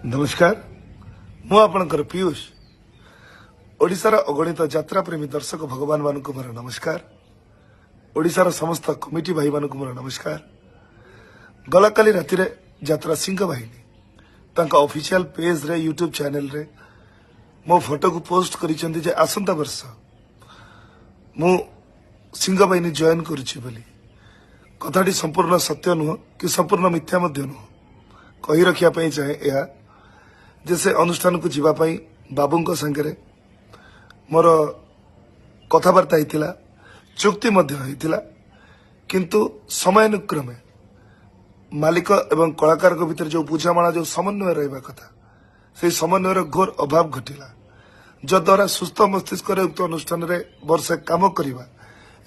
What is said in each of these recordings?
नमस्कार मु आपणकर पीयूष ओडिशार अगणित यात्रा प्रेमी दर्शक भगवान मानक मोर नमस्कार ओडिशार समस्त कमिटी भाई मानक मोर नमस्कार गला काली राति रे यात्रा सिंह बाहिनी तांका ऑफिशियल पेज रे यूट्यूब चैनल रे मो फोटो को पोस्ट करिसेंती जे आसंता वर्ष मु सिंह बाहिनी जॉइन करूची बोली कथाटी संपूर्ण सत्य नुह कि संपूर्ण मिथ्या मध्य नुह कही रखिया पई चाहे या जैसे अनुष्ठान को जीवापाई बाबू संगे मोर कथबार्ता होता चुक्ति किंतु समयानुक्रमे मालिक एवं कलाकार भितर जो बुझामणा जो समन्वय रहा कथा से समन्वयर घोर अभाव घटिला जद्वारा सुस्थ मस्तिष्क उक्त अनुष्ठान रे वर्षे काम करवा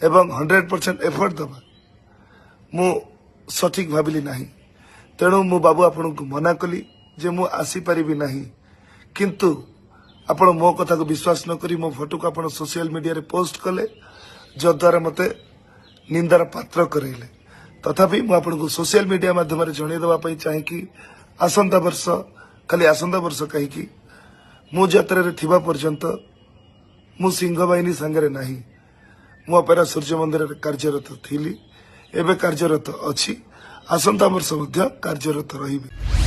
एवं 100% एफर्ट दबा मु सठिक भाविली नाही तेणु मु बाबू आपन को मना कली जे मु आसी परिबी नाही किंतु आपण मो कथा को विश्वास न करी मो फोटो को आपण सोशल मीडिया रे पोस्ट कले जद्वारा मते निंदार पात्र करैले तथापि मु आपण को सोशल मीडिया माध्यम रे जणे देबा पई चाहे कि आसंता वर्ष खाली आसंता वर्ष कहि कि मु यात्रा रे थिबा पर्यंत मु सिंह बाहिनी संगे नाही मु अपेरा सूर्य मंदिर रे कार्यरत थिली एबे कार्यरत अछि आसंता वर्ष मध्य कार्यरत रहिबे।